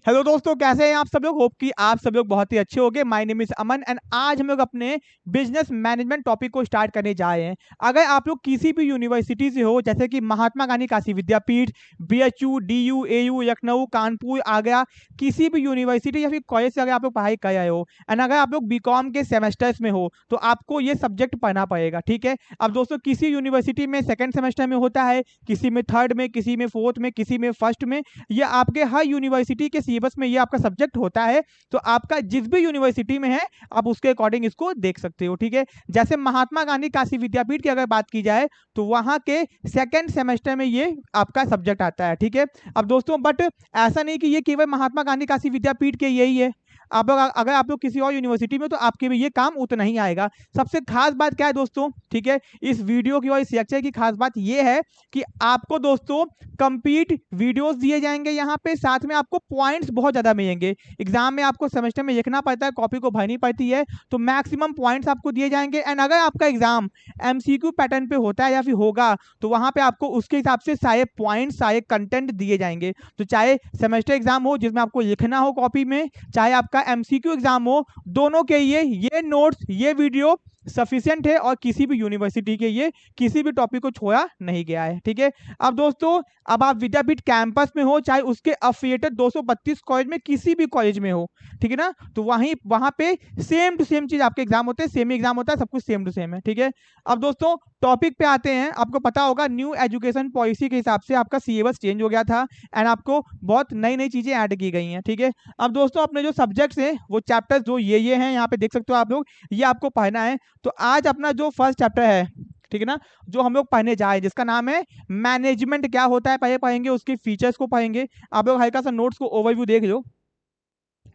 Hello दोस्तों, कैसे हैं आप सब लोग। होप कि आप सब लोग बहुत ही अच्छे होंगे। My name is Aman and आज हम लोग अपने बिजनेस मैनेजमेंट टॉपिक को स्टार्ट करने जा रहे हैं। अगर आप लोग किसी भी यूनिवर्सिटी से हो, जैसे कि Mahatma Gandhi Kashi Vidyapith, BHU, DU, AU, Lucknow, Kanpur, Agra, किसी भी यूनिवर्सिटी या फिर कॉलेज से अगर आप लोग पढ़ाई कर रहे हो एंड अगर आप लोग बीकॉम के सेमेस्टर्स में हो तो आपको ये सब्जेक्ट पढ़ना पड़ेगा, ठीक है। अब दोस्तों, किसी यूनिवर्सिटी में सेकेंड सेमेस्टर में होता है, किसी में थर्ड में, किसी में फोर्थ में, किसी में फर्स्ट में। ये आपके हर यूनिवर्सिटी के सिलेबस में ये आपका सब्जेक्ट होता है। तो आपका जिस भी यूनिवर्सिटी में है आप उसके अकॉर्डिंग इसको देख सकते हो, ठीक है। जैसे महात्मा गांधी काशी विद्यापीठ की अगर बात की जाए तो वहां के सेकेंड सेमेस्टर में ये आपका सब्जेक्ट आता है, ठीक है। अब दोस्तों, बट ऐसा नहीं कि ये केवल महात्मा गांधी काशी विद्यापीठ के यही है। आप लोग अगर आप लोग किसी और यूनिवर्सिटी में तो आपके भी ये काम उतना ही आएगा। सबसे खास बात क्या है दोस्तों, ठीक है, इस वीडियो की और इस लेक्चर की खास बात ये है कि आपको दोस्तों कंप्लीट वीडियोस दिए जाएंगे यहाँ पे, साथ में आपको पॉइंट्स बहुत ज्यादा मिलेंगे। एग्जाम में आपको सेमेस्टर में लिखना पड़ता है, कॉपी को भरनी पड़ती है, तो मैक्सिमम पॉइंट्स आपको दिए जाएंगे। एंड अगर आपका एग्जाम एमसीक्यू पैटर्न पे होता है या फिर होगा तो वहां पे आपको उसके हिसाब से सारे पॉइंट्स, सारे कंटेंट दिए जाएंगे। तो चाहे सेमेस्टर एग्जाम हो जिसमें आपको लिखना हो कॉपी में, चाहे आपका एमसीक्यू एग्जाम हो, दोनों के ये नोट्स, ये वीडियो सफिशिएंट है और किसी भी यूनिवर्सिटी के ये किसी भी टॉपिक को छोड़ा नहीं गया है, ठीक है। अब दोस्तों, अब आप विद्यापीठ कैंपस में हो चाहे उसके अफिलिएटेड 232 कॉलेज में किसी भी कॉलेज में हो, ठीक है ना, तो वहां पे सेम टू सेम चीज आपके एग्जाम होते हैं, सेम एग्जाम होता है, सब कुछ सेम टू सेम है, ठीक है। अब दोस्तों, टॉपिक पे आते हैं। आपको पता होगा न्यू एजुकेशन पॉलिसी के हिसाब से आपका सिलेबस चेंज हो गया था एंड आपको बहुत नई नई चीजें ऐड की गई हैं, ठीक है। अब दोस्तों, अपने जो सब्जेक्ट्स हैं वो चैप्टर्स जो ये हैं, यहाँ पे देख सकते हो आप लोग, ये आपको पढ़ना है। तो आज अपना जो फर्स्ट चैप्टर है, ठीक है ना, जो हम लोग पढ़ने जाए जिसका नाम है मैनेजमेंट क्या होता है, पहले पढ़ेंगे, उसके फीचर्स को पढ़ेंगे। आप लोग हल्का सा नोट्स को ओवरव्यू देख लो,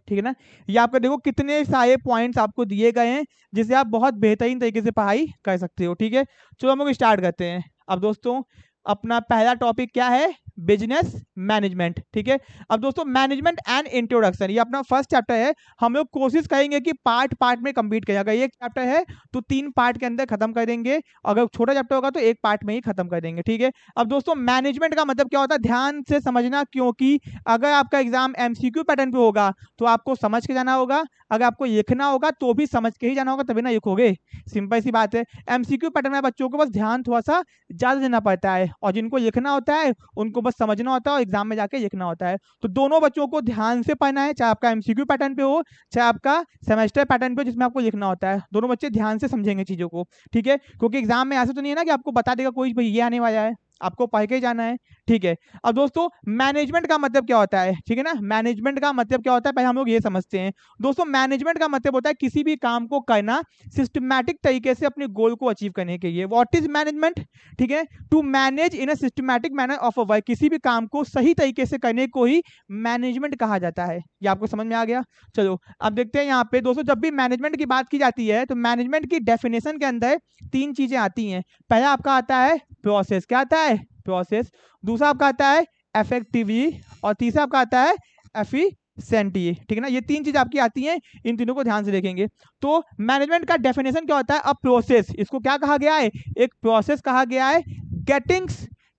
ठीक है ना। ये आपका देखो कितने सारे पॉइंट्स आपको दिए गए हैं जिसे आप बहुत बेहतरीन तरीके से पढ़ाई कर सकते हो, ठीक है। चलो हम लोग स्टार्ट करते हैं। अब दोस्तों, अपना पहला टॉपिक क्या है, बिजनेस मैनेजमेंट, ठीक है। अब दोस्तों, मैनेजमेंट एंड इंट्रोडक्शन, ये अपना फर्स्ट चैप्टर है। हम लोग कोशिश करेंगे कि पार्ट पार्ट में कंप्लीट करें। अगर एक चैप्टर है तो 3 पार्ट के अंदर खत्म कर देंगे, अगर छोटा चैप्टर होगा तो एक पार्ट में ही खत्म कर देंगे, ठीक है। अब दोस्तों, मैनेजमेंट का मतलब क्या होता है, ध्यान से समझना, क्योंकि अगर आपका एग्जाम एमसीक्यू पैटर्न पे होगा तो आपको समझ के जाना होगा, अगर आपको लिखना होगा तो भी समझ के ही जाना होगा, तभी ना लिखोगे। सिंपल सी बात है। एमसीक्यू पैटर्न में बच्चों को बस ध्यान थोड़ा सा ज्यादा देना पड़ता है और जिनको लिखना होता है उनको बस समझना होता है और एग्जाम में जाके लिखना होता है। तो दोनों बच्चों को ध्यान से पढ़ना है, चाहे आपका एमसीक्यू पैटर्न पे हो चाहे आपका सेमेस्टर पैटर्न पे जिसमें आपको लिखना होता है। दोनों बच्चे ध्यान से समझेंगे चीजों को, ठीक है। क्योंकि एग्जाम में ऐसा तो नहीं है ना कि आपको बता देगा कोई भाई ये आने वाला है, आपको पढ़ के जाना है, ठीक है। अब दोस्तों, मैनेजमेंट का मतलब क्या होता है, ठीक है ना, मैनेजमेंट का मतलब क्या होता है पहले हम लोग ये समझते हैं। दोस्तों, मैनेजमेंट का मतलब होता है किसी भी काम को करना सिस्टमैटिक तरीके से अपने गोल को अचीव करने के लिए। व्हाट इज मैनेजमेंट, ठीक है, to manage in a systematic manner of a work, किसी भी काम को सही तरीके से करने को ही मैनेजमेंट कहा जाता है। ये आपको समझ में आ गया। चलो अब देखते हैं यहाँ पे दोस्तों, जब भी मैनेजमेंट की बात की जाती है तो मैनेजमेंट की डेफिनेशन के अंदर 3 चीजें आती हैं। पहला आपका आता है प्रोसेस, क्या आता है, प्रोसेस। दूसरा आपका आता है इफेक्टिवली और तीसरा आपका आता है एफिशिएंटली, ठीक है ना। ये 3 चीज आपकी आती हैं, इन तीनों को ध्यान से देखेंगे। तो मैनेजमेंट का डेफिनेशन क्या होता है, अ प्रोसेस, इसको क्या कहा गया है, एक प्रोसेस कहा गया है। गेटिंग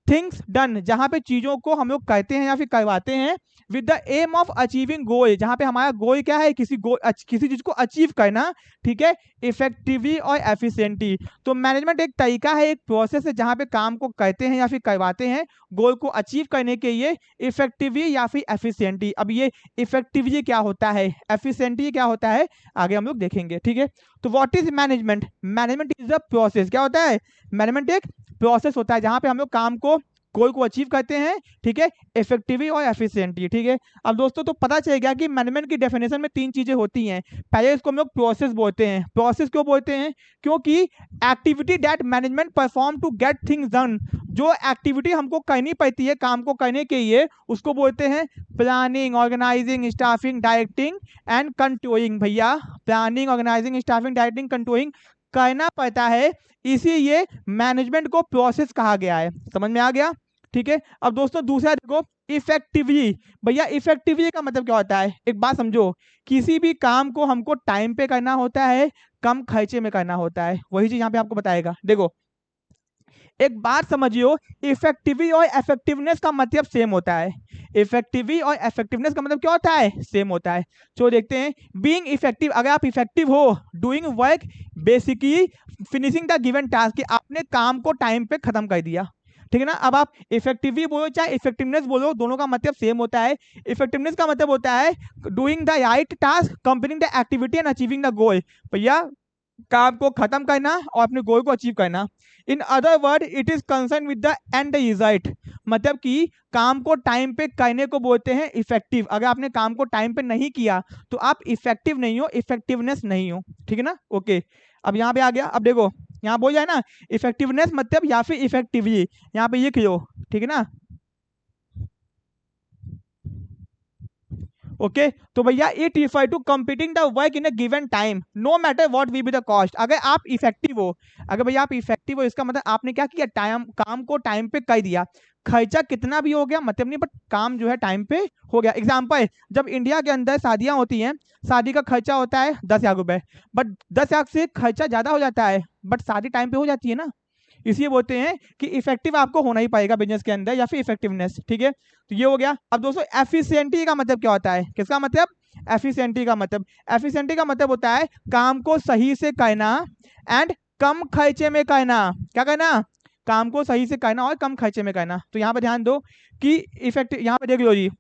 थिंग्स डन, जहां पे चीजों को हम लोग कहते हैं या फिर करवाते हैं with the aim of achieving goal, जहां पे हमारा गोल क्या है, किसी चीज को अचीव करना, ठीक है, इफेक्टिवली और एफिशिएंटली। तो मैनेजमेंट एक तरीका है, एक प्रोसेस है जहां पे काम को कहते हैं या फिर करवाते हैं गोल को अचीव करने के लिए इफेक्टिवली या फिर एफिशिएंटली। अब ये इफेक्टिवली क्या होता है, एफिशिएंटली क्या होता है, आगे हम लोग देखेंगे, ठीक है। तो what is management, management is a process, क्या होता है, मैनेजमेंट एक प्रोसेस होता है जहां पे हम लोग काम को गोल को अचीव करते हैं, ठीक है, इफेक्टिवली और एफिशिएंटली, ठीक है। अब दोस्तों, तो पता चल गया कि मैनेजमेंट की डेफिनेशन में 3 चीजें होती हैं। पहले इसको हम लोग प्रोसेस बोलते हैं। प्रोसेस क्यों बोलते हैं, क्योंकि activity that management perform to get things done, जो एक्टिविटी हमको करनी पड़ती है काम को करने के लिए उसको बोलते हैं planning, organising, staffing, directing and controlling. भैया, planning, organising, staffing, directing, controlling करना पड़ता है, इसीलिए मैनेजमेंट को प्रोसेस कहा गया है। समझ में आ गया, ठीक है। अब दोस्तों, दूसरा देखो इफेक्टिवली। भैया, इफेक्टिवली का मतलब क्या होता है, एक बात समझो, किसी भी काम को हमको टाइम पे करना होता है, कम खर्चे में करना होता है, वही चीज यहाँ पे आपको बताएगा। देखो, एक बात समझियो, इफेक्टिविटी और इफेक्टिवनेस का मतलब सेम होता है। इफेक्टिविटी और इफेक्टिवनेस का मतलब क्या होता है? सेम होता है। तो देखते हैं, बीइंग इफेक्टिव, अगर आप इफेक्टिव हो, doing work basically finishing the given task, कि आपने काम को टाइम पे खत्म कर दिया, ठीक है ना। अब आप इफेक्टिवली बोलो चाहे इफेक्टिवनेस बोलो, दोनों का मतलब सेम होता है। इफेक्टिवनेस का मतलब होता है doing the right task, completing the activity and achieving the goal. भैया काम को खत्म करना और अपने गोल को अचीव करना। In other word it is concern with the end result, मतलब कि काम को टाइम पे करने को बोलते हैं इफेक्टिव। अगर आपने काम को टाइम पे नहीं किया तो आप इफेक्टिव नहीं हो, इफेक्टिवनेस नहीं हो, ठीक है ना। ओके, अब यहाँ पे आ गया। अब देखो यहाँ बोल जाए ना इफेक्टिवनेस मतलब या फिर इफेक्टिवली, यहाँ पे ये लिखो, ठीक है ना। ओके तो भैया it refer to completing the work in a given time no matter what will be the cost. अगर आप इफेक्टिव हो, अगर भैया आप इफेक्टिव हो, इसका मतलब आपने क्या किया, टाइम, काम को टाइम पे कर दिया। खर्चा कितना भी हो गया मतलब नहीं, बट काम जो है टाइम पे हो गया। एग्जाम्पल, जब इंडिया के अंदर शादियां होती हैं, शादी का खर्चा होता है 10 लाख रुपए, बट 10 लाख से खर्चा ज्यादा हो जाता है, बट शादी टाइम पे हो जाती है ना। इसलिए बोलते हैं कि इफेक्टिव आपको होना ही पाएगा बिजनेस के अंदर, या फिर इफेक्टिवनेस, ठीक है। तो ये हो गया। अब दोस्तों एफिशिएंटी का मतलब क्या होता है? किसका मतलब? एफिशिएंटी का मतलब, एफिशिएंटी का मतलब होता है काम को सही से करना एंड कम खर्चे में करना। क्या करना? काम को सही से करना और कम खर्चे में करना। तो यहाँ पर ध्यान दो कि इफेक्ट, यहाँ पे देख लो जी,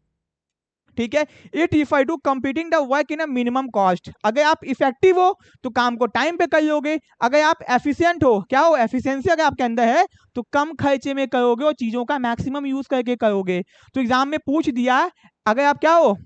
ठीक है। It refer to completing the work in a minimum cost. अगर आप इफेक्टिव हो तो काम को टाइम पे कर लोगे, अगर आप एफिशिएंट हो, क्या हो, एफिशिएंसी अगर आपके अंदर है तो कम खर्चे में करोगे और चीजों का मैक्सिमम यूज करके करोगे। तो एग्जाम में पूछ दिया, अगर आप क्या हो,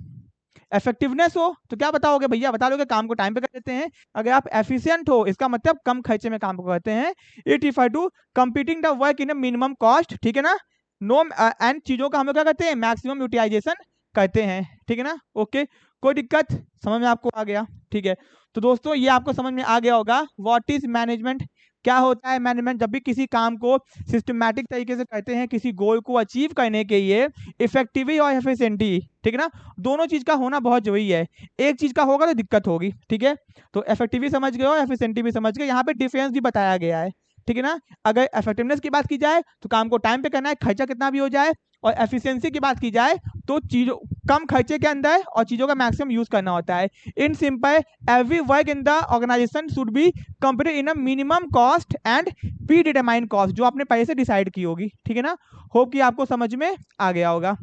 इफेक्टिवनेस हो, तो क्या बताओगे भैया? बता लोगे काम को टाइम पे कर देते हैं। अगर आप एफिशिएंट हो, इसका मतलब कम खर्चे में काम को करते हैं। It refer to completing the work in a minimum cost, ठीक है ना। नो एंड चीजों का हम लोग क्या करते हैं, मैक्सिमम यूटिलाइजेशन करते हैं, ठीक है ना। ओके, कोई दिक्कत? समझ में आपको आ गया? ठीक है। तो दोस्तों ये आपको समझ में आ गया होगा व्हाट इज मैनेजमेंट, क्या होता है मैनेजमेंट। जब भी किसी काम को सिस्टमैटिक तरीके से करते हैं, किसी गोल को अचीव करने के लिए, इफेक्टिवली और एफिशिएंटी, ठीक है ना, दोनों चीज का होना बहुत जरूरी है। एक चीज का होगा तो दिक्कत होगी, ठीक है। तो इफेक्टिवली समझ गए और एफिशिएंटी भी समझ गए। यहाँ पे डिफरेंस भी बताया गया है, ठीक है ना। अगर इफेक्टिवनेस की बात की जाए तो काम को टाइम पे करना है, खर्चा कितना भी हो जाए, और एफिशिएंसी की बात की जाए तो चीजों कम खर्चे के अंदर और चीजों का मैक्सिमम यूज करना होता है। In simple, every work in the organisation should be completed in a minimum cost and predetermined cost, जो आपने पहले से डिसाइड की होगी, ठीक है ना। होप कि आपको समझ में आ गया होगा।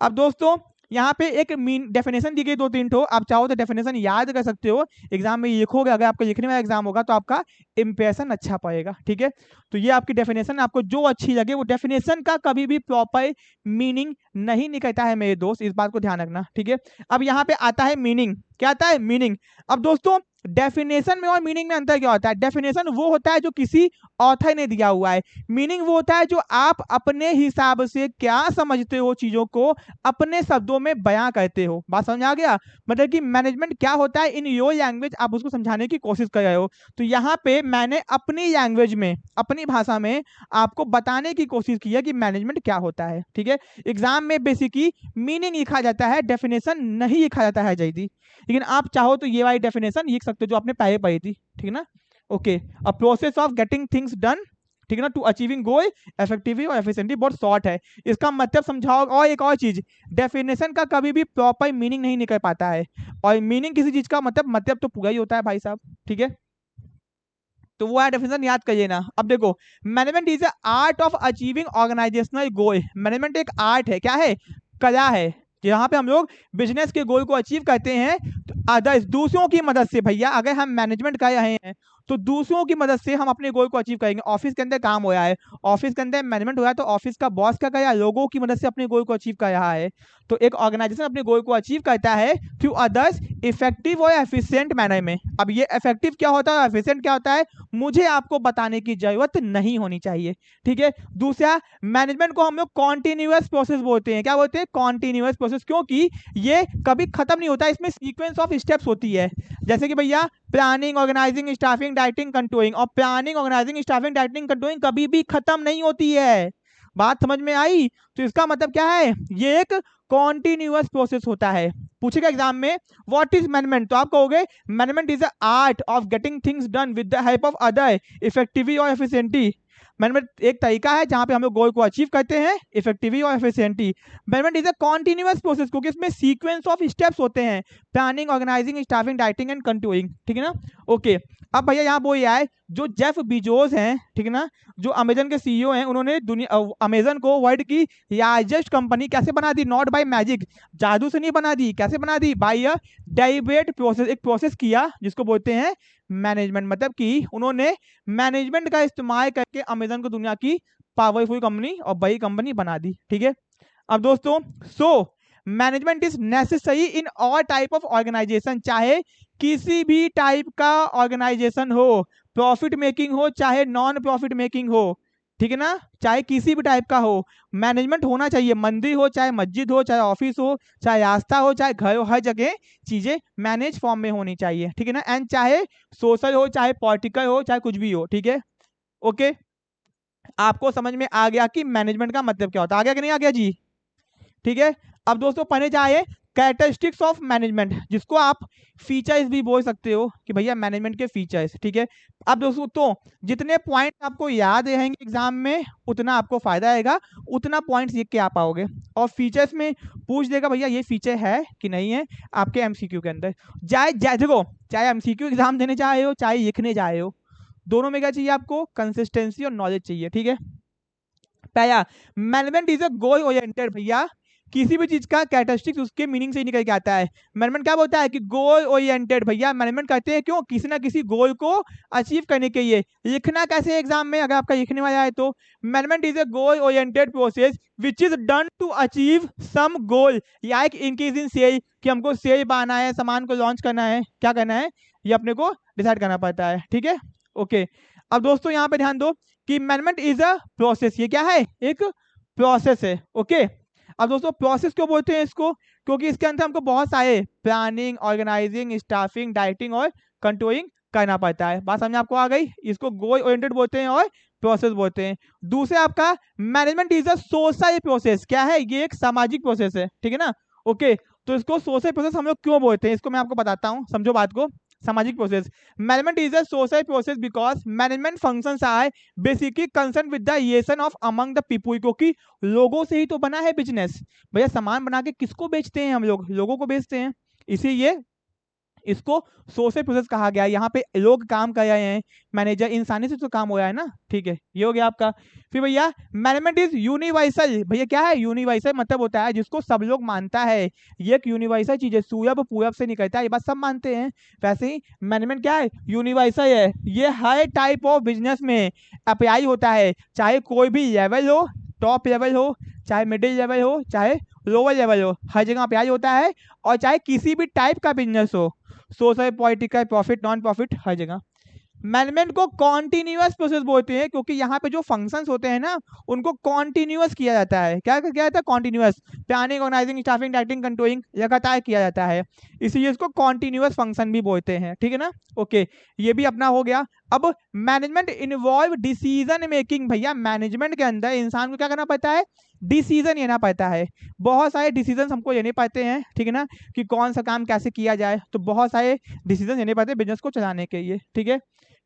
अब दोस्तों यहाँ पे एक मीन डेफिनेशन दी गई 2-3 ठो, आप चाहो तो डेफिनेशन याद कर सकते हो, एग्जाम में लिखोगे, अगर आपका लिखने में एग्जाम होगा तो आपका इंप्रेशन अच्छा पाएगा, ठीक है। तो ये आपकी डेफिनेशन, आपको जो अच्छी लगे वो डेफिनेशन का कभी भी प्रॉपर मीनिंग नहीं निकलता है मेरे दोस्त, इस बात को ध्यान रखना, ठीक है। अब यहाँ पे आता है मीनिंग, क्या आता है? मीनिंग। अब दोस्तों डेफिनेशन में और मीनिंग में अंतर क्या होता है? डेफिनेशन वो होता है जो किसी ऑथर ने दिया हुआ है, मीनिंग वो होता है जो आप अपने हिसाब से क्या समझते हो, चीजों को अपने शब्दों में बयां करते हो। बात समझ आ गया? मतलब कि मैनेजमेंट क्या होता है इन योर लैंग्वेज, आप उसको समझाने की कोशिश कर रहे हो। तो यहाँ पे मैंने अपनी लैंग्वेज में, अपनी भाषा में आपको बताने की कोशिश की है कि मैनेजमेंट क्या होता है, ठीक है। एग्जाम में बेसिकली मीनिंग लिखा जाता है, डेफिनेशन नहीं लिखा जाता है जल्दी, लेकिन आप चाहो तो ये वाली डेफिनेशन लिख सकते हो जो आपने पहले पढ़ी थी, ठीक है ना। Okay, a process of getting things done, ठीक है ना, टू अचीविंग गोल इफेक्टिवली और एफिशिएंटली, बहुत शॉर्ट है, इसका मतलब समझाओ। और एक और चीज, डेफिनेशन का कभी भी प्रॉपर मीनिंग नहीं निकल पाता है, और मीनिंग किसी चीज का मतलब तो पूरा ही होता है भाई साहब, ठीक है। तो वो डेफिनेशन याद करिए ना। अब देखो, management is art of achieving organisational goal. Management एक आर्ट है, क्या है? कला है, यहाँ पे हम लोग बिजनेस के गोल को अचीव करते हैं तो अदर्स, दूसरों की मदद से। भैया अगर हम मैनेजमेंट कर रहे हैं तो दूसरों की मदद से हम अपने गोल को अचीव करेंगे। ऑफिस के अंदर काम हो रहा है, ऑफिस के अंदर मैनेजमेंट हो रहा है, तो ऑफिस का बॉस क्या कर रहा है? लोगों की मदद से अपने गोल को अचीव कर रहा है। तो एक ऑर्गेनाइजेशन अपने गोल को अचीव करता है थ्रू अदर्स इफेक्टिव और एफिशिएंट मैनर में। अब ये इफेक्टिव क्या होता है, एफिशिएंट क्या होता है, मुझे आपको बताने की जरूरत नहीं होनी चाहिए, ठीक है। दूसरा, मैनेजमेंट को हम लोग कॉन्टिन्यूअस प्रोसेस बोलते हैं। क्या बोलते हैं? कॉन्टिन्यूअस प्रोसेस, क्योंकि ये कभी खत्म नहीं होता, इसमें सीक्वेंस ऑफ स्टेप्स होती है। जैसे कि भैया planning, organising, staffing, dieting, controlling, और planning, organising, staffing, dieting, controlling कभी भी खत्म नहीं होती है। बात समझ में आई? तो इसका मतलब क्या है, ये एक कॉन्टिन्यूअस प्रोसेस होता है। पूछेगा एग्जाम में व्हाट इज मैनेजमेंट, तो आप कहोगे management is the art of getting things done with the help of other effectively और एफिशिएंटली। मैनेजमेंट एक तरीका है जहां पे हम लोग गोल को अचीव करते हैं इफेक्टिवली और efficiently. Management is a continuous process, क्योंकि इसमें सीक्वेंस ऑफ स्टेप्स होते हैं, planning, organising, staffing, dieting and controlling, ठीक है ना। ओके, अब भैया यहाँ बोल रहा है जो जेफ बीजोस हैं, ठीक है ना, जो अमेजन के सीईओ हैं, उन्होंने दुनिया अमेजन को वर्ल्ड की लार्जेस्ट कंपनी कैसे बना दी? नॉट बाय मैजिक, जादू से नहीं बना दी। कैसे बना दी? बाय अ डेलिब्रेट प्रोसेस, एक प्रोसेस किया जिसको बोलते हैं मैनेजमेंट। मतलब कि उन्होंने मैनेजमेंट का इस्तेमाल करके अमेजन को दुनिया की पावरफुल कंपनी और बड़ी कंपनी बना दी, ठीक है। अब दोस्तों, management is necessary in all type of organisation, चाहे किसी भी टाइप का ऑर्गेनाइजेशन हो, प्रॉफिट मेकिंग हो चाहे नॉन प्रॉफिट मेकिंग हो, ठीक है ना, चाहे किसी भी टाइप का हो, मैनेजमेंट होना चाहिए। मंदिर हो चाहे मस्जिद हो, चाहे ऑफिस हो, चाहे रास्ता हो, चाहे घर हो, हर जगह चीजें मैनेज फॉर्म में होनी चाहिए, ठीक है ना। एंड चाहे सोशल हो, चाहे पॉलिटिकल हो, चाहे कुछ भी हो, ठीक है। ओके, आपको समझ में आ गया कि मैनेजमेंट का मतलब क्या होता है? आ गया कि नहीं आ गया जी? ठीक है। अब दोस्तों पढ़ने जाए कैरेक्टरिस्टिक्स ऑफ मैनेजमेंट, जिसको आप फीचर्स भी बोल सकते हो कि भैया मैनेजमेंट के फीचर्स, ठीक है। अब दोस्तों तो जितने पॉइंट आपको याद रहेंगे एग्जाम में उतना आपको फायदा आएगा, उतना पॉइंट्स लिख के आ पाओगे। और फीचर्स में पूछ देगा भैया ये फीचर है कि नहीं है आपके एमसीक्यू के अंदर। देखो, चाहे एमसीक्यू एग्जाम देने जा रहे हो चाहे लिखने जा रहे हो, दोनों में क्या चाहिए आपको? कंसिस्टेंसी और नॉलेज चाहिए, ठीक है। पहला, management is a goal oriented. भैया किसी भी चीज का कैरेक्टरिस्टिक्स उसके मीनिंग से ही निकल के आता है। मैनेजमेंट क्या बोलता है कि गोल ओरिएंटेड। भैया मैनेजमेंट कहते हैं क्यों? किसी ना किसी गोल को अचीव करने के लिए। लिखना कैसे एग्जाम में, अगर आपका लिखने वाला है तो, management is a goal oriented process which is done to achieve some goal, like increase in sale, कि हमको सेल पाना है, सामान को लॉन्च करना है, क्या करना है, ये अपने को डिसाइड करना पड़ता है, ठीक है। ओके, अब दोस्तों यहाँ पे ध्यान दो कि मैनेजमेंट इज अ प्रोसेस, ये क्या है? एक प्रोसेस है, ओके। अब दोस्तों प्रोसेस क्यों बोलते हैं इसको? क्योंकि इसके अंदर हमको बहुत सारे प्लानिंग, ऑर्गेनाइजिंग, स्टाफिंग, डाइटिंग और कंट्रोलिंग करना पड़ता है। बात समझ आपको आ गई? इसको गोल ओरिएंटेड बोलते हैं और प्रोसेस बोलते हैं। दूसरे आपका management is a social process, क्या है? ये एक सामाजिक प्रोसेस है, ठीक है ना। ओके, तो इसको सोशल प्रोसेस हम लोग क्यों बोलते हैं इसको मैं आपको बताता हूँ, समझो बात को। सामाजिक process, management is a social process because management functions are basically concern with the relation of among the people, क्योंकि लोगों से ही तो बना है बिजनेस। भैया सामान बना के किसको बेचते हैं हम लोग? लोगों को बेचते हैं, इसीलिए इसको सोशल प्रोसेस कहा गया है। यहाँ पे लोग काम कर रहे हैं, मैनेजर, इंसानी से तो काम हो रहा है ना, ठीक है। ये हो गया आपका। फिर भैया मैनेजमेंट इज यूनिवर्सल। भैया क्या है यूनिवर्सल? मतलब होता है जिसको सब लोग मानता है, ये एक यूनिवर्सल चीज है, सूरब पूरब से निकलता है, ये बात सब मानते हैं। वैसे ही मैनेजमेंट क्या है? यूनिवर्सल है। ये हर टाइप ऑफ बिजनेस में अप्लाई होता है, चाहे कोई भी लेवल हो, टॉप लेवल हो, चाहे मिडिल लेवल हो, चाहे लोअर लेवल हो, हर जगह अप्लाई होता है। और चाहे किसी भी टाइप का बिजनेस हो, social, political, profit, non profit, हर जगह। मैनेजमेंट को कॉन्टिन्यूअस प्रोसेस बोलते हैं क्योंकि यहाँ पे जो फंक्शंस होते हैं ना उनको कॉन्टिन्यूअस किया जाता है। क्या किया जाता है? Continuous, planning, organising, staffing, dieting, controlling लगातार किया जाता है, इसलिए इसको कॉन्टिन्यूअस फंक्शन भी बोलते हैं, ठीक है ना। ओके, ये भी अपना हो गया। अब मैनेजमेंट इन्वॉल्व डिसीजन मेकिंग। भैया मैनेजमेंट के अंदर इंसान को क्या करना पड़ता है? डिसीजन लेना पड़ता है। बहुत सारे डिसीजन हमको लेने पड़ते हैं, ठीक है ना, कि कौन सा काम कैसे किया जाए, तो बहुत सारे डिसीजन लेने पड़ते हैं बिजनेस को चलाने के लिए, ठीक है।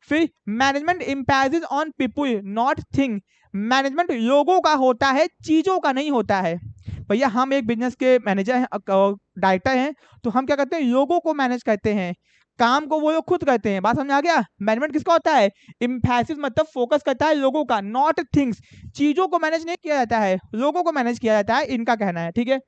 फिर management impact on people not thing. Management लोगों का होता है, चीजों का नहीं होता है। भैया हम एक बिजनेस के मैनेजर हैं, डायरेक्टर हैं, तो हम क्या करते हैं? लोगों को मैनेज करते हैं, काम को वो लोग खुद करते हैं। बात समझ आ गया? मैनेजमेंट किसका होता है? इम्फेसिस मतलब फोकस करता है लोगों का, नॉट थिंग्स। चीजों को मैनेज नहीं किया जाता है, लोगों को मैनेज किया जाता है, इनका कहना है, ठीक है।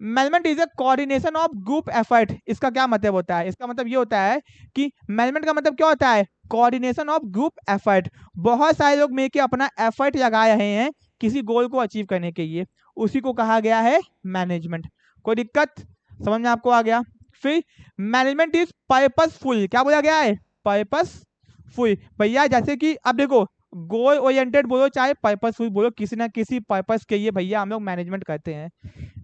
Management is a coordination of group effort. इसका क्या मतलब होता है? इसका मतलब ये होता है कि मैनेजमेंट का मतलब क्या होता है? Coordination of group effort. बहुत सारे लोग मिलकर अपना एफर्ट लगा रहे हैं किसी गोल को अचीव करने के लिए, उसी को कहा गया है मैनेजमेंट। कोई दिक्कत समझ में आपको आ गया? फिर मैनेजमेंट इज पर्पसफुल। क्या बोला गया है? पर्पसफुल। भैया जैसे कि अब देखो, गोल ओरिएंटेड बोलो चाहे पर्पसफुल बोलो, किसी ना किसी पर्पस के लिए भैया हम लोग मैनेजमेंट करते हैं।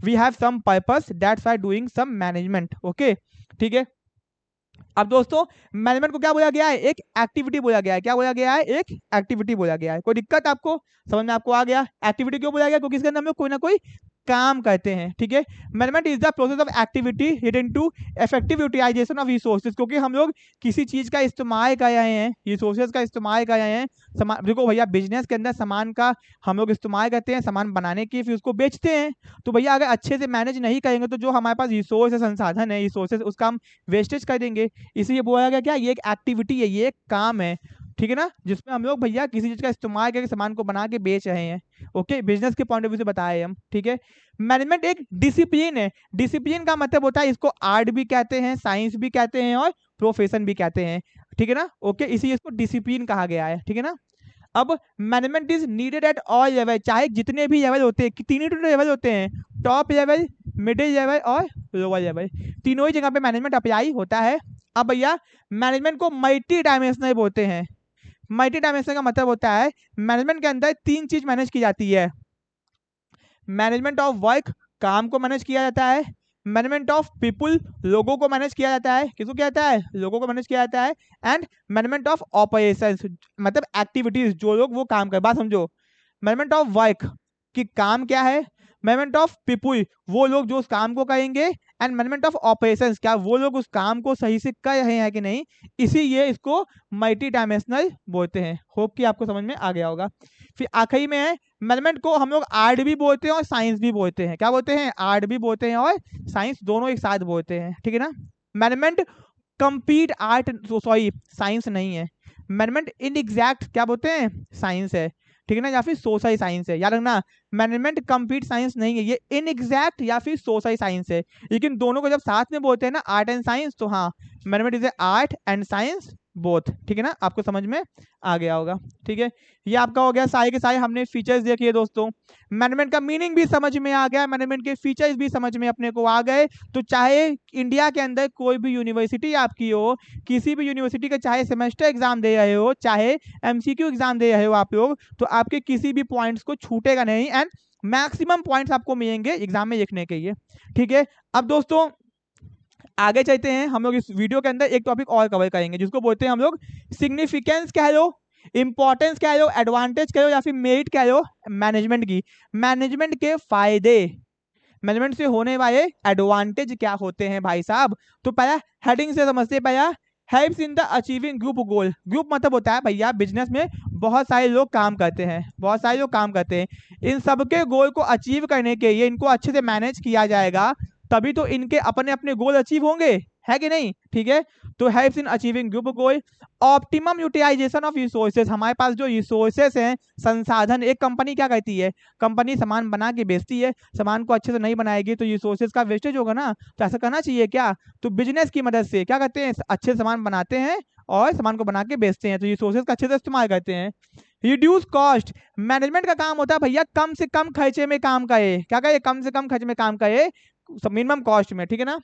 We have some purpose, that's why doing some management, okay, ठीक है। अब दोस्तों मैनेजमेंट को क्या बोला गया है? एक एक्टिविटी बोला गया है। क्या बोला गया है? एक एक्टिविटी बोला गया है। कोई दिक्कत आपको समझ में आपको आ गया? एक्टिविटी क्यों बोला गया? क्योंकि इसके अंदर हम लोग कोई ना कोई काम करते हैं, ठीक है। Management is the process of activity related to effective utilisation of resources, क्योंकि हम लोग किसी चीज का इस्तेमाल कर रहे हैं, रिसोर्सेज का इस्तेमाल कर रहे हैं। देखो भैया, बिजनेस के अंदर सामान का हम लोग इस्तेमाल करते हैं, सामान बनाने की, फिर उसको बेचते हैं। तो भैया अगर अच्छे से मैनेज नहीं करेंगे तो जो हमारे पास रिसोर्स है, संसाधन है, रिसोर्सेज, उसका हम वेस्टेज कर देंगे। इसलिए बोला गया क्या, ये एक एक्टिविटी है, ये एक काम है, ठीक है ना, जिसमें हम लोग भैया किसी चीज का इस्तेमाल करके सामान को बना के बेच रहे हैं। ओके, बिजनेस के पॉइंट ऑफ व्यू से बताए हम, ठीक है। मैनेजमेंट एक डिसिप्लिन है। डिसिप्लिन का मतलब होता है, इसको आर्ट भी कहते हैं, साइंस भी कहते हैं और प्रोफेशन भी कहते हैं, ठीक है ना। ओके, इसी इसको डिसिप्लिन कहा गया है, ठीक है ना। अब management is needed at all level, चाहे जितने भी लेवल होते हैं, तीन ही लेवल होते हैं, टॉप लेवल, मिडिल लेवल और लोअर लेवल, तीनों ही जगह पे मैनेजमेंट अप्लाई होता है। अब भैया मैनेजमेंट को मल्टी डायमेंशनल बोलते हैं। मल्टी डायमेंशनल का मतलब होता है मैनेजमेंट के अंदर तीन चीज मैनेज की जाती है। मैनेजमेंट ऑफ वर्क, काम को मैनेज किया जाता है। मैनेजमेंट ऑफ पीपुल, लोगों को मैनेज किया जाता है। किसको किया जाता है? लोगों को मैनेज किया जाता है। एंड मैनेजमेंट ऑफ ऑपरेशंस, मतलब एक्टिविटीज, जो लोग वो काम कर, बात समझो। मैनेजमेंट ऑफ वर्क कि काम क्या है। मैनेजमेंट ऑफ पीपुल, वो लोग जो उस काम को करेंगे। एंड मैनेजमेंट ऑफ ऑपरेशंस, क्या वो लोग उस काम को सही से कर रहे हैं कि नहीं। इसी ये इसको मल्टी डायमेंशनल बोलते हैं। होप कि आपको समझ में आ गया होगा। फिर आखिरी में है, मैनेजमेंट को हम लोग आर्ट भी बोलते हैं और साइंस भी बोलते हैं। क्या बोलते हैं? आर्ट भी बोलते हैं और साइंस, दोनों एक साथ बोलते हैं, ठीक है ना। Management complete art, sorry science नहीं है। मैनेजमेंट इन एग्जैक्ट क्या बोलते हैं? साइंस है, ठीक है ना, या फिर सोशल साइंस है। याद रखना, मैनेजमेंट कंप्लीट साइंस नहीं है, ये इन एग्जैक्ट या फिर सोशल साइंस है। लेकिन दोनों को जब साथ में बोलते हैं ना, आर्ट एंड साइंस, तो हाँ, management is art and science both, ठीक है ना। आपको समझ में आ गया होगा, ठीक है। ये आपका हो गया सारे के सारे हमने फीचर्स देखिए दोस्तों। मैनेजमेंट का मीनिंग भी समझ में आ गया, मैनेजमेंट के फीचर्स भी समझ में अपने को आ गए। तो चाहे इंडिया के अंदर कोई भी यूनिवर्सिटी आपकी हो, किसी भी यूनिवर्सिटी का चाहे सेमेस्टर एग्जाम दे रहे हो, चाहे एमसीक्यू एग्जाम दे रहे हो आप लोग, तो आपके किसी भी पॉइंट्स को छूटेगा नहीं एंड मैक्सिमम पॉइंट्स आपको मिलेंगे एग्जाम में लिखने के लिए, ठीक है। अब दोस्तों आगे चलते हैं, हम लोग इस वीडियो के अंदर एक टॉपिक और कवर करेंगे, जिसको बोलते हैं हम लोग सिग्निफिकेंस कह लो, इंपॉर्टेंस कह लो, एडवांटेज कह लो, या फिर मेरिट कह लो मैनेजमेंट की। मैनेजमेंट के फायदे, मैनेजमेंट से होने वाले एडवांटेज क्या होते हैं भाई साहब। तो पहला हेडिंग से समझते, पहला helps in the achieving group goal. Group मतलब होता है भैया, बिजनेस में बहुत सारे लोग काम करते हैं, बहुत सारे लोग काम करते हैं। इन सबके गोल को अचीव करने के लिए इनको अच्छे से मैनेज किया जाएगा, तभी तो इनके अपने अपने गोल अचीव होंगे, है कि नहीं, ठीक है। तो helps in achieving group goal. Optimum utilisation of resources, हमारे पास जो रिसोर्सेज हैं, संसाधन, एक कंपनी क्या करती है, कंपनी सामान बना के बेचती है, सामान को अच्छे से नहीं बनाएगी तो रिसोर्सेज का वेस्टेज होगा ना। तो ऐसा करना चाहिए क्या, तो बिजनेस की मदद से क्या करते हैं, अच्छे सामान बनाते हैं और सामान को बना के बेचते हैं, तो रिसोर्सेज का अच्छे से इस्तेमाल करते हैं। रिड्यूस कॉस्ट, मैनेजमेंट का काम होता है भैया कम से कम खर्चे में काम करे, क्या करे, कम से कम खर्चे में काम करे, मिनिमम कॉस्ट में, ठीक है ना।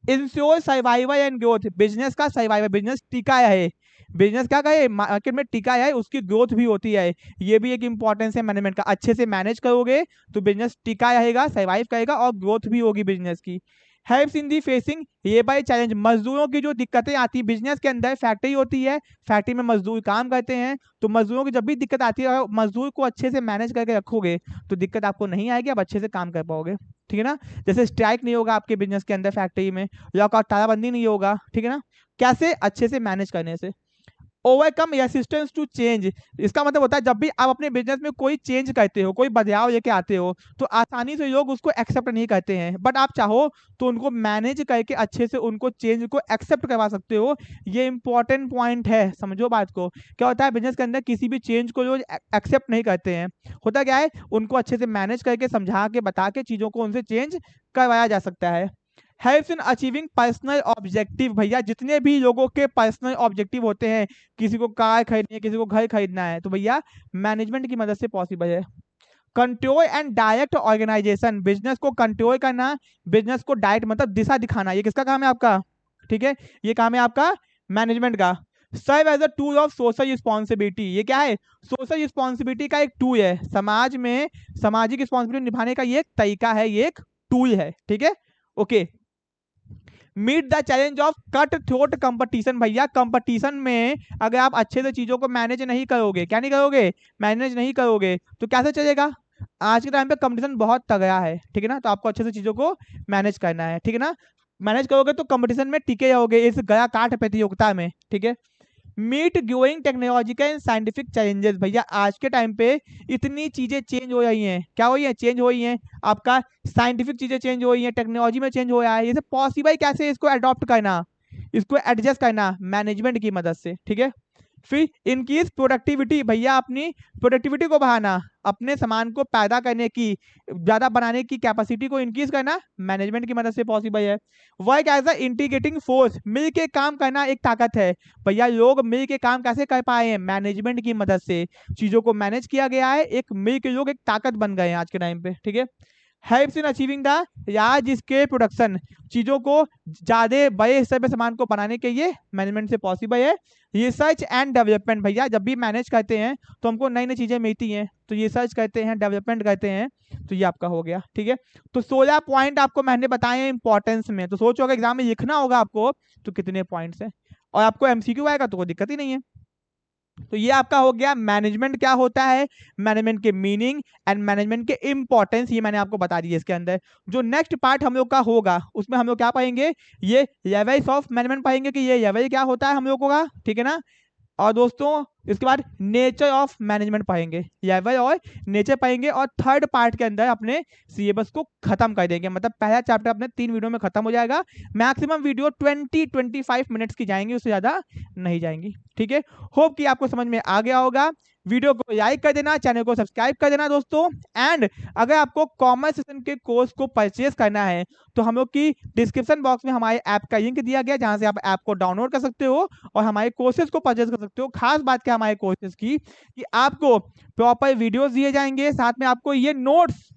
Ensure survival and growth, business का सर्वाइवल, बिजनेस टिका है, बिजनेस क्या कहे, मार्केट में टिका है, उसकी ग्रोथ भी होती है। ये भी एक इंपॉर्टेंस है मैनेजमेंट का, अच्छे से मैनेज करोगे तो बिजनेस टिका रहेगा, सर्वाइव करेगा और ग्रोथ भी होगी बिजनेस की। हेल्प्स इन दी फेसिंग ये बाय चैलेंज, मजदूरों की जो दिक्कतें आती है, बिजनेस के अंदर फैक्ट्री होती है, फैक्ट्री में मजदूर काम करते हैं, तो मजदूरों की जब भी दिक्कत आती है, मजदूर को अच्छे से मैनेज करके रखोगे तो दिक्कत आपको नहीं आएगी, आप अच्छे से काम कर पाओगे, ठीक है ना। जैसे स्ट्राइक नहीं होगा आपके बिजनेस के अंदर, फैक्ट्री में लॉकआउट, तालाबंदी नहीं होगा, ठीक है ना। कैसे? अच्छे से मैनेज करने से। ओवरकम रेसिस्टेंस टू चेंज, इसका मतलब होता है जब भी आप अपने बिजनेस में कोई चेंज करते हो, कोई बदलाव लेके आते हो, तो आसानी से लोग उसको एक्सेप्ट नहीं करते हैं, बट आप चाहो तो उनको मैनेज करके अच्छे से उनको चेंज को एक्सेप्ट करवा सकते हो। ये इंपॉर्टेंट पॉइंट है, समझो बात को। क्या होता है बिजनेस के अंदर, किसी भी चेंज को लोग एक्सेप्ट नहीं करते हैं, होता क्या है, उनको अच्छे से मैनेज करके, समझा के, बता के चीजों को उनसे चेंज करवाया जा सकता है। Helps in achieving personal objective, भैया जितने भी लोगों के पर्सनल ऑब्जेक्टिव होते हैं, किसी को कार खरीदनी है, किसी को घर खरीदना है, तो भैया मैनेजमेंट की मदद से पॉसिबल है। Control and direct organisation, business को कंट्रोल करना, बिजनेस को डायरेक्ट मतलब दिशा दिखाना, ये किसका काम है आपका, ठीक है, ये काम है आपका मैनेजमेंट का। Serve as a tool of social responsibility, ये क्या है, सोशल रिस्पॉन्सिबिलिटी का एक टूल है, समाज में सामाजिक रिस्पॉन्सिबिलिटी निभाने का ये एक तरीका है, ये एक टूल है, ठीक है, okay. Meet the challenge of cut throat competition, भैया कंपटीशन में अगर आप अच्छे से चीजों को मैनेज नहीं करोगे, क्या नहीं करोगे, मैनेज नहीं करोगे, तो कैसे चलेगा, आज के टाइम पे कंपटीशन बहुत तगड़ा है, ठीक है ना, तो आपको अच्छे से चीजों को मैनेज करना है, ठीक है ना। मैनेज करोगे तो कंपटीशन में टिके जाओगे इस गया काट प्रतियोगिता में, ठीक है। Meet growing technological and scientific challenges, भैया आज के टाइम पे इतनी चीजें चेंज हो रही हैं, क्या हो रही हैं, चेंज हो रही हैं। आपका साइंटिफिक चीजें चेंज हो रही हैं, टेक्नोलॉजी में चेंज हो रहा है, ये सब पॉसिबल कैसे है, इसको अडॉप्ट करना, इसको एडजस्ट करना मैनेजमेंट की मदद से, ठीक है। फिर इनक्रीज प्रोडक्टिविटी, भैया अपनी प्रोडक्टिविटी को बढ़ाना, अपने सामान को पैदा करने की, ज्यादा बनाने की कैपेसिटी को इंक्रीज करना मैनेजमेंट की मदद से पॉसिबल है। Work as a integrating force, मिल के काम करना एक ताकत है, भैया लोग मिल के काम कैसे कर पाए हैं, मैनेजमेंट की मदद से चीजों को मैनेज किया गया है, एक मिल के लोग एक ताकत बन गए हैं आज के टाइम पे, ठीक है। Helps in achieving the large scale production, चीजों को ज्यादा बड़े हिस्से में सामान को बनाने के लिए मैनेजमेंट से पॉसिबल है। रिसर्च एंड डेवलपमेंट, भैया जब भी मैनेज करते हैं तो हमको नई नई चीजें मिलती हैं, तो रिसर्च करते हैं, डेवलपमेंट करते हैं, तो ये आपका हो गया, ठीक है। तो 16 पॉइंट आपको मैंने बताए हैं इंपॉर्टेंस में, तो सोचो अगर एग्जाम में लिखना होगा आपको तो कितने पॉइंट्स हैं, और आपको एमसीक्यू आएगा तो कोई दिक्कत ही नहीं है। तो ये आपका हो गया मैनेजमेंट क्या होता है, मैनेजमेंट के मीनिंग एंड मैनेजमेंट के इंपॉर्टेंस, ये मैंने आपको बता दिया। इसके अंदर जो नेक्स्ट पार्ट हम लोग का होगा उसमें हम लोग क्या पाएंगे, ये लेवल्स ऑफ मैनेजमेंट पाएंगे कि ये लेवल क्या होता है हम लोगों का, ठीक है ना। और दोस्तों इसके बाद नेचर ऑफ मैनेजमेंट पाएंगे, लेवल और नेचर पाएंगे, और थर्ड पार्ट के अंदर अपने सिलेबस को खत्म कर देंगे, मतलब पहला चैप्टर अपने 3 वीडियो में खत्म हो जाएगा। मैक्सिमम वीडियो 20-25 मिनट्स की जाएंगी, उससे ज्यादा नहीं जाएंगी, ठीक है। होप कि आपको समझ में आ गया होगा। वीडियो को लाइक कर देना, चैनल को सब्सक्राइब कर देना दोस्तों। एंड अगर आपको कॉमर्स सेशन के कोर्स को परचेज करना है तो हम लोग की डिस्क्रिप्शन बॉक्स में हमारे ऐप का लिंक दिया गया, जहां से आप ऐप को डाउनलोड कर सकते हो और हमारे कोर्सेज को परचेज कर सकते हो। खास बात क्या हमारे कोर्सेज की कि आपको प्रॉपर वीडियोस दिए जाएंगे, साथ में आपको ये नोट्स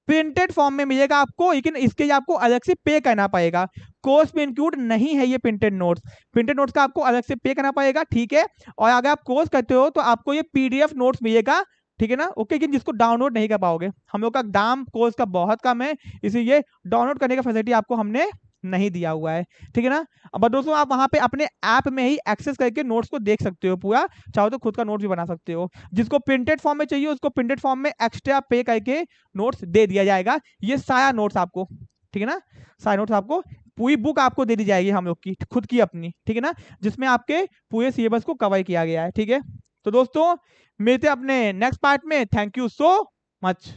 प्रिंटेड फॉर्म में मिलेगा आपको, लेकिन इसके लिए आपको अलग से पे करना पड़ेगा। कोर्स में इंक्लूड नहीं है ये प्रिंटेड नोट्स का आपको अलग से पे करना पड़ेगा, ठीक है। और अगर आप कोर्स करते हो तो आपको ये पीडीएफ नोट्स मिलेगा, ठीक है ना, ओके। लेकिन जिसको डाउनलोड नहीं कर पाओगे, हम लोग का दाम कोर्स का बहुत कम है, इसीलिए डाउनलोड करने का फैसिलिटी आपको हमने नहीं दिया हुआ है, ठीक है ना। अब दोस्तों आप वहां पे अपने ऐप में ही एक्सेस करके नोट्स को देख सकते हो पूरा, चाहो तो खुद का नोट्स भी बना सकते हो। जिसको प्रिंटेड फॉर्म में चाहिए उसको प्रिंटेड फॉर्म में एक्स्ट्रा पे करके नोट्स दे दिया जाएगा। ये सारा नोट्स आपको, ठीक है ना, सारे नोट्स आपको, पूरी बुक आपको दे दी जाएगी हम लोग की खुद की अपनी, ठीक है ना, जिसमें आपके पूरे सिलेबस को कवर किया गया है, ठीक है। तो दोस्तों मिलते हैं अपने नेक्स्ट पार्ट में। Thank you so much.